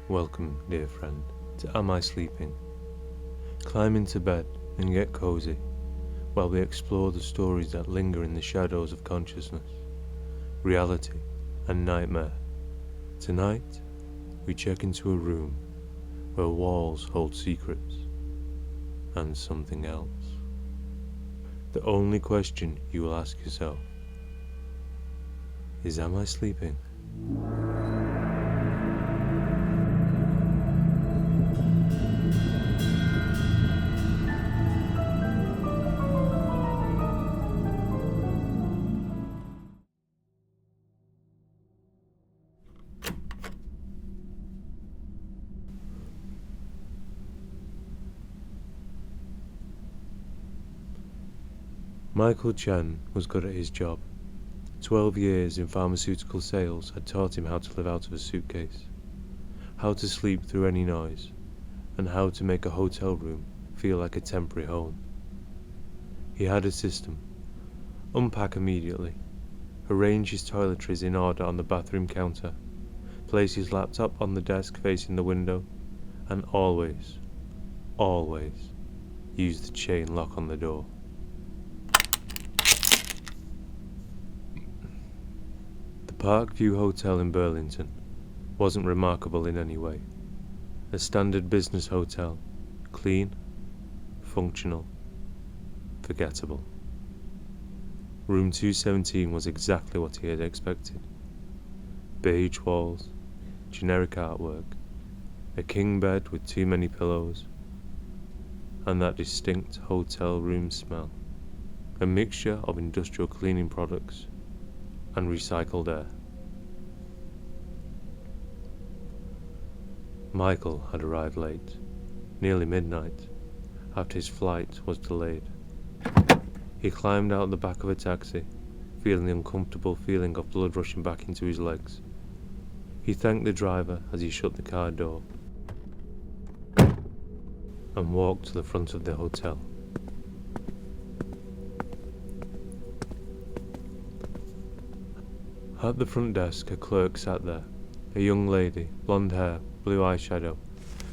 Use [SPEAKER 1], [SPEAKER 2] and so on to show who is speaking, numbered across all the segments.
[SPEAKER 1] Welcome, dear friend, to Am I Sleeping? Climb into bed and get cozy while we explore the stories that linger in the shadows of consciousness, reality, and nightmare. Tonight, we check into a room where walls hold secrets and something else. The only question you will ask yourself is, am I sleeping? Michael Chen was good at his job. 12 years in pharmaceutical sales had taught him how to live out of a suitcase, how to sleep through any noise, and how to make a hotel room feel like a temporary home. He had a system: unpack immediately, arrange his toiletries in order on the bathroom counter, place his laptop on the desk facing the window, and always use the chain lock on the door. The Parkview Hotel in Burlington wasn't remarkable in any way. A standard business hotel, clean, functional, forgettable. Room 217 was exactly what he had expected. Beige walls, generic artwork, a king bed with too many pillows, and that distinct hotel room smell, a mixture of industrial cleaning products and recycled air. Michael had arrived late, nearly midnight, after his flight was delayed. He climbed out the back of a taxi, feeling the uncomfortable feeling of blood rushing back into his legs. He thanked the driver as he shut the car door and walked to the front of the hotel. At the front desk, a clerk sat there, a young lady, blonde hair, blue eyeshadow,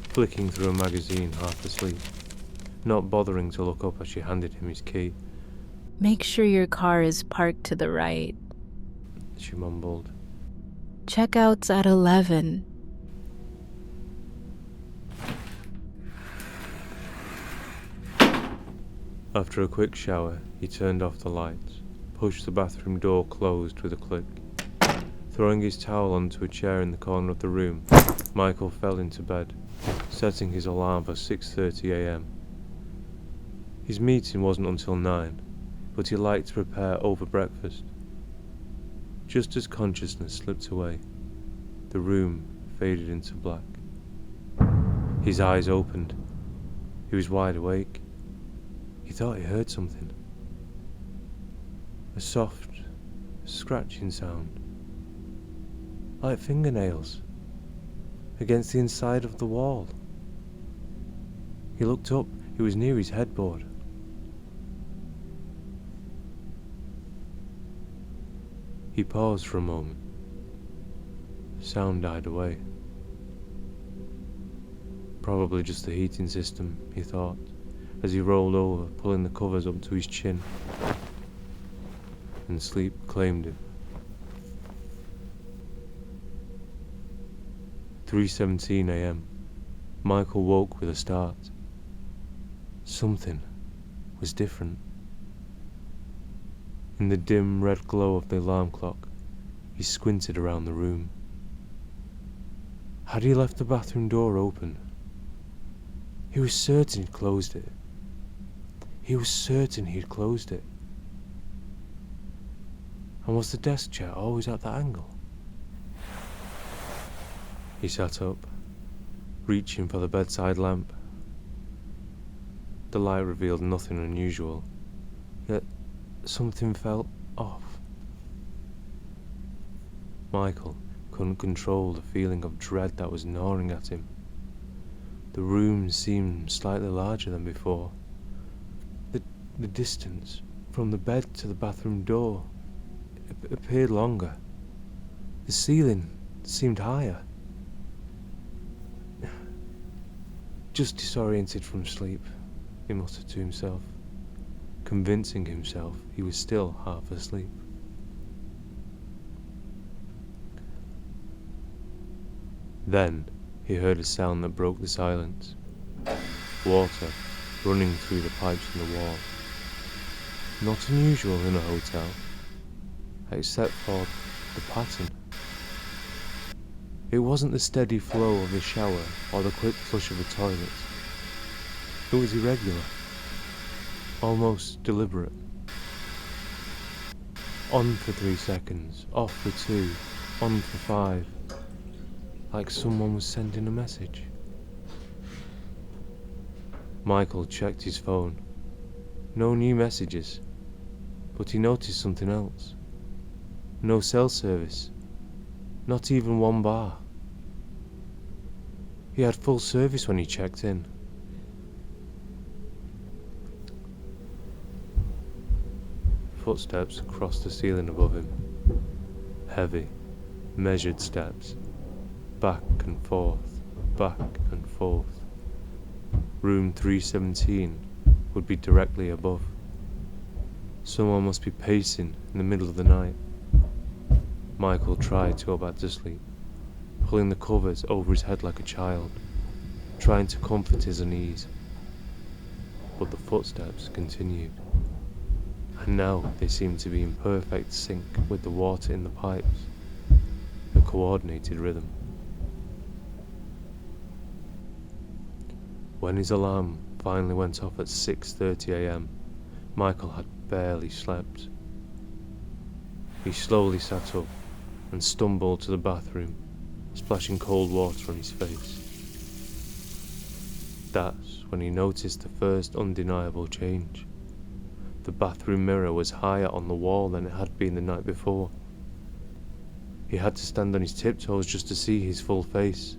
[SPEAKER 1] flicking through a magazine half asleep, not bothering to look up as she handed him his key.
[SPEAKER 2] Make sure your car is parked to the right.
[SPEAKER 1] She mumbled.
[SPEAKER 2] Checkout's at 11.
[SPEAKER 1] After a quick shower, he turned off the lights, pushed the bathroom door closed with a click. Throwing his towel onto a chair in the corner of the room, Michael fell into bed, setting his alarm for 6:30 a.m. His meeting wasn't until 9, but he liked to prepare over breakfast. Just as consciousness slipped away, the room faded into black. His eyes opened. He was wide awake. He thought he heard something. A soft, scratching sound, like fingernails, against the inside of the wall. He looked up. It was near his headboard. He paused for a moment. The sound died away. Probably just the heating system, he thought, as he rolled over, pulling the covers up to his chin. And sleep claimed him. 3:17 a.m. Michael woke with a start. Something was different. In the dim red glow of the alarm clock, he squinted around the room. Had he left the bathroom door open? He was certain he'd closed it. He was certain he'd closed it. And was the desk chair always at that angle? He sat up, reaching for the bedside lamp. The light revealed nothing unusual, yet something felt off. Michael couldn't control the feeling of dread that was gnawing at him. The room seemed slightly larger than before. The distance from the bed to the bathroom door appeared longer. The ceiling seemed higher. Just disoriented from sleep, he muttered to himself, convincing himself he was still half asleep. Then he heard a sound that broke the silence. Water running through the pipes in the wall. Not unusual in a hotel, except for the pattern. It wasn't the steady flow of the shower or the quick flush of the toilet. It was irregular, almost deliberate. On for 3 seconds, off for 2, on for 5, like someone was sending a message. Michael checked his phone. No new messages, but he noticed something else. No cell service, not even one bar. He had full service when he checked in. Footsteps crossed the ceiling above him. Heavy, measured steps. Back and forth, back and forth. Room 317 would be directly above. Someone must be pacing in the middle of the night. Michael tried to go back to sleep, pulling the covers over his head like a child, trying to comfort his unease. But the footsteps continued, and now they seemed to be in perfect sync with the water in the pipes, a coordinated rhythm. When his alarm finally went off at 6:30 a.m, Michael had barely slept. He slowly sat up and stumbled to the bathroom, splashing cold water on his face. That's when he noticed the first undeniable change. The bathroom mirror was higher on the wall than it had been the night before. He had to stand on his tiptoes just to see his full face.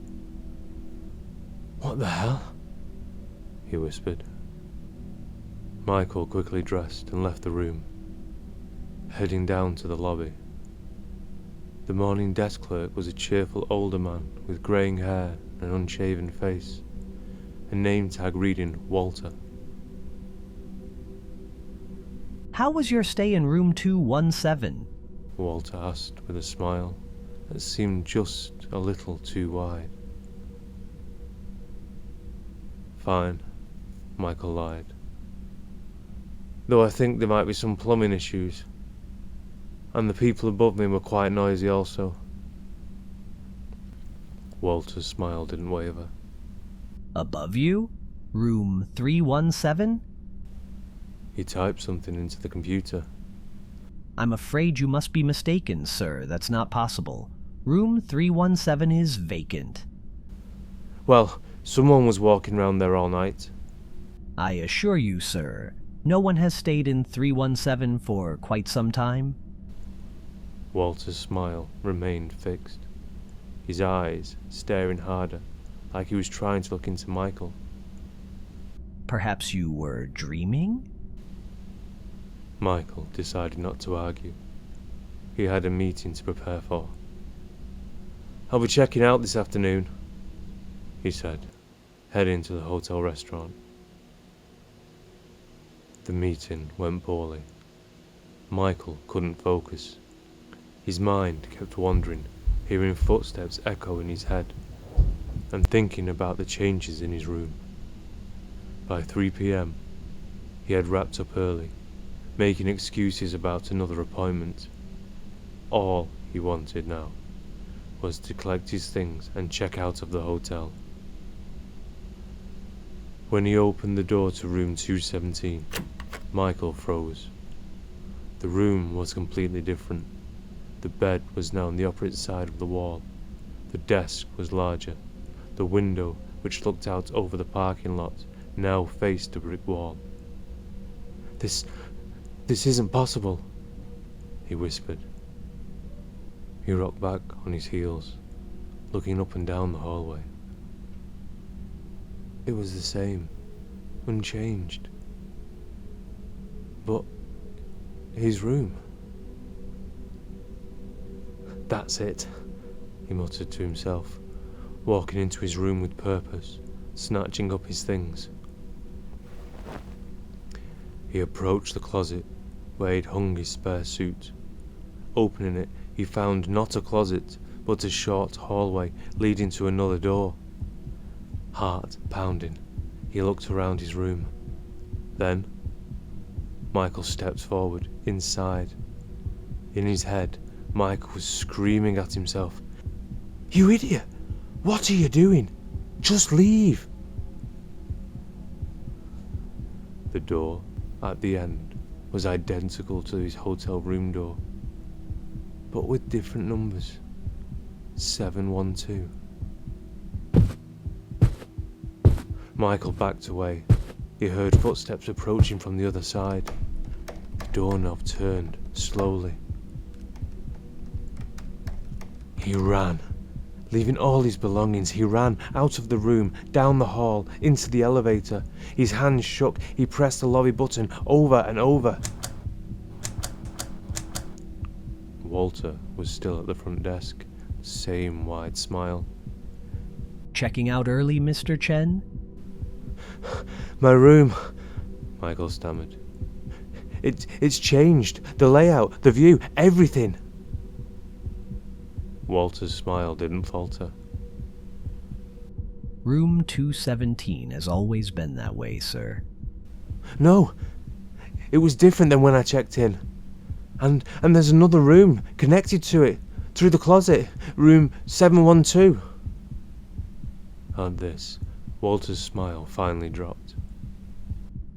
[SPEAKER 1] "What the hell?" he whispered. Michael quickly dressed and left the room, heading down to the lobby. The morning desk clerk was a cheerful older man with greying hair and an unshaven face, a name tag reading Walter.
[SPEAKER 3] "How was your stay in room 217?
[SPEAKER 1] Walter asked with a smile that seemed just a little too wide. "Fine," Michael lied. "Though I think there might be some plumbing issues. And the people above me were quite noisy also." Walter's smile didn't waver.
[SPEAKER 3] Above you? Room 317?
[SPEAKER 1] He typed something into the computer.
[SPEAKER 3] "I'm afraid you must be mistaken, sir. That's not possible. Room 317 is vacant."
[SPEAKER 1] "Well, someone was walking around there all night."
[SPEAKER 3] "I assure you, sir, no one has stayed in 317 for quite some time."
[SPEAKER 1] Walter's smile remained fixed, his eyes staring harder, like he was trying to look into Michael.
[SPEAKER 3] "Perhaps you were dreaming?"
[SPEAKER 1] Michael decided not to argue. He had a meeting to prepare for. "I'll be checking out this afternoon," he said, heading to the hotel restaurant. The meeting went poorly. Michael couldn't focus. His mind kept wandering, hearing footsteps echo in his head, and thinking about the changes in his room. By 3 p.m, he had wrapped up early, making excuses about another appointment. All he wanted now was to collect his things and check out of the hotel. When he opened the door to room 217, Michael froze. The room was completely different. The bed was now on the opposite side of the wall. The desk was larger. The window, which looked out over the parking lot, now faced a brick wall. This isn't possible," he whispered. He rocked back on his heels, looking up and down the hallway. It was the same, unchanged. But his room. "That's it," he muttered to himself, walking into his room with purpose, snatching up his things. He approached the closet where he'd hung his spare suit. Opening it, he found not a closet, but a short hallway leading to another door. Heart pounding, he looked around his room. Then, Michael stepped forward, inside. In his head, Michael was screaming at himself. "You idiot! What are you doing? Just leave!" The door, at the end, was identical to his hotel room door, but with different numbers. 712. Michael backed away. He heard footsteps approaching from the other side. The doorknob turned slowly. He ran. Leaving all his belongings, he ran out of the room, down the hall, into the elevator. His hands shook. He pressed the lobby button over and over. Walter was still at the front desk, same wide smile.
[SPEAKER 3] Checking out early, Mr. Chen?
[SPEAKER 1] "My room," Michael stammered. It's changed. The layout, the view, everything." Walter's smile didn't falter.
[SPEAKER 3] Room 217 has always been that way, sir.
[SPEAKER 1] "No, it was different than when I checked in. And there's another room connected to it, through the closet, room 712. At this, Walter's smile finally dropped.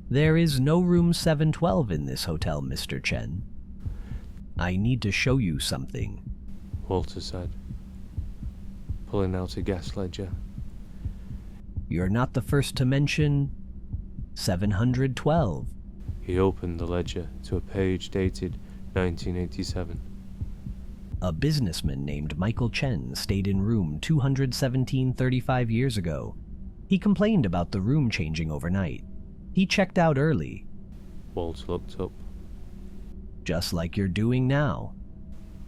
[SPEAKER 3] There is no room 712 in this hotel, Mr. Chen. I need to show you something,
[SPEAKER 1] Walter said, pulling out a guest ledger.
[SPEAKER 3] You're not the first to mention 712.
[SPEAKER 1] He opened the ledger to a page dated 1987.
[SPEAKER 3] A businessman named Michael Chen stayed in room 217 35 years ago. He complained about the room changing overnight. He checked out early.
[SPEAKER 1] Walter looked up.
[SPEAKER 3] Just like you're doing now.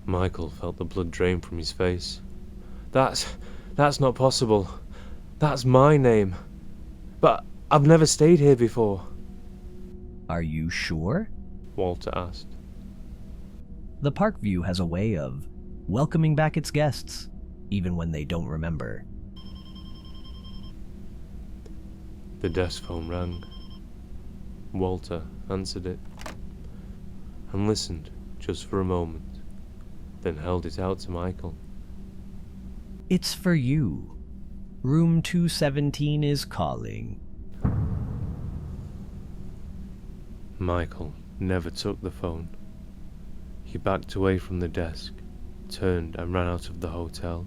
[SPEAKER 1] Michael felt the blood drain from his face. That's not possible. That's my name. But I've never stayed here before.
[SPEAKER 3] Are you sure?
[SPEAKER 1] Walter asked.
[SPEAKER 3] The Parkview has a way of welcoming back its guests, even when they don't remember.
[SPEAKER 1] The desk phone rang. Walter answered it and listened just for a moment, then held it out to Michael.
[SPEAKER 3] It's for you. Room 217 is calling.
[SPEAKER 1] Michael never took the phone. He backed away from the desk, turned and ran out of the hotel.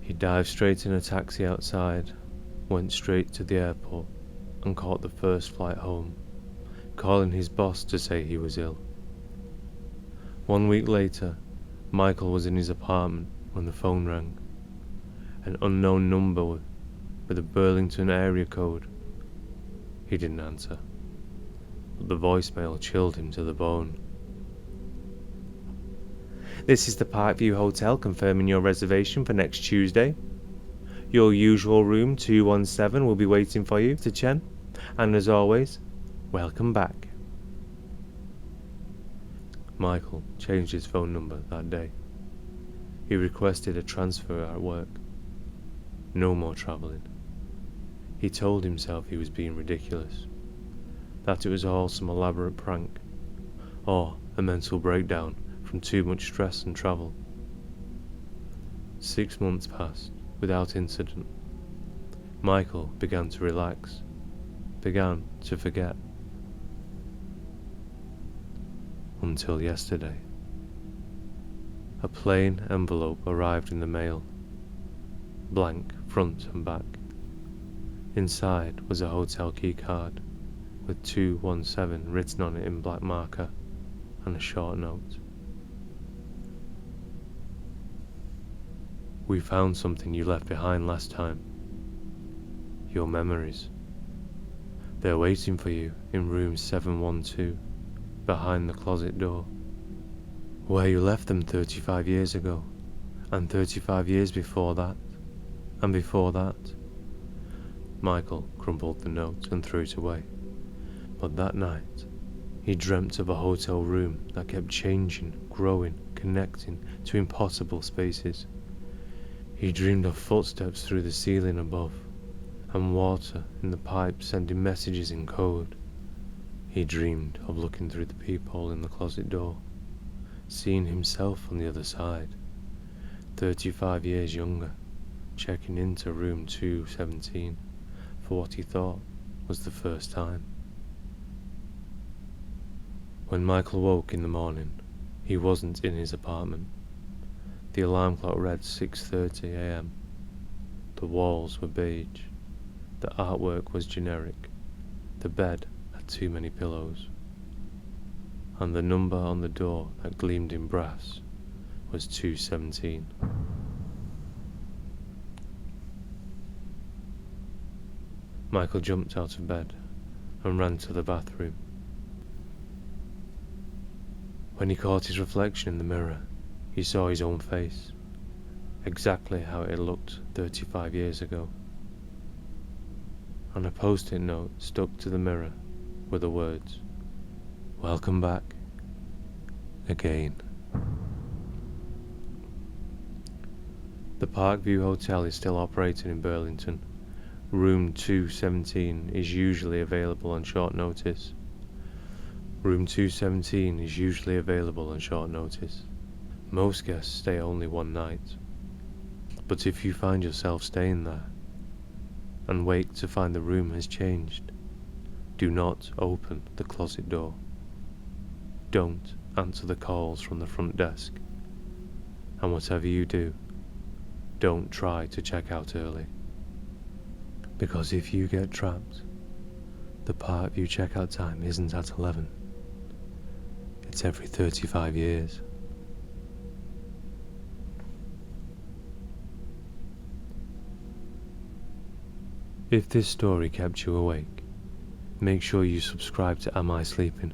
[SPEAKER 1] He dived straight in a taxi outside, went straight to the airport, and caught the first flight home, calling his boss to say he was ill. 1 week later, Michael was in his apartment when the phone rang. An unknown number with a Burlington area code. He didn't answer, but the voicemail chilled him to the bone. "This is the Parkview Hotel confirming your reservation for next Tuesday. Your usual room 217 will be waiting for you, Mr. Chen, and as always, welcome back." Michael changed his phone number that day. He requested a transfer at work. No more travelling. He told himself he was being ridiculous, that it was all some elaborate prank, or a mental breakdown from too much stress and travel. 6 months passed without incident. Michael began to relax, began to forget. Until yesterday. A plain envelope arrived in the mail, blank front and back. Inside was a hotel key card with 217 written on it in black marker and a short note. "We found something you left behind last time. Your memories. They're waiting for you in room 712, behind the closet door, where you left them 35 years ago, and 35 years before that. And before that? Michael crumpled the note and threw it away. But that night, he dreamt of a hotel room that kept changing, growing, connecting to impossible spaces. He dreamed of footsteps through the ceiling above, and water in the pipe sending messages in code. He dreamed of looking through the peephole in the closet door, seeing himself on the other side, 35 years younger, checking into room 217 for what he thought was the first time. When Michael woke in the morning, he wasn't in his apartment. The alarm clock read 6:30 a.m. The walls were beige. The artwork was generic. The bed had too many pillows. And the number on the door that gleamed in brass was 217. Michael jumped out of bed and ran to the bathroom. When he caught his reflection in the mirror, he saw his own face, exactly how it had looked 35 years ago. On a post-it note stuck to the mirror were the words, "Welcome back, again." The Parkview Hotel is still operating in Burlington. Room 217 is usually available on short notice. Room 217 is usually available on short notice. Most guests stay only one night. But if you find yourself staying there, and wake to find the room has changed, do not open the closet door. Don't answer the calls from the front desk. And whatever you do, don't try to check out early. Because if you get trapped, the Parkview checkout time isn't at 11. It's every 35 years. If this story kept you awake, make sure you subscribe to Am I Sleeping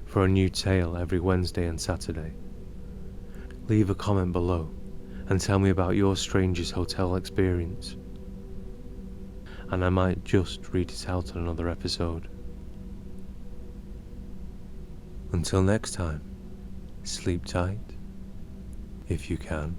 [SPEAKER 1] for a new tale every Wednesday and Saturday. Leave a comment below and tell me about your strangest hotel experience, and I might just read it out on another episode. Until next time, sleep tight, if you can.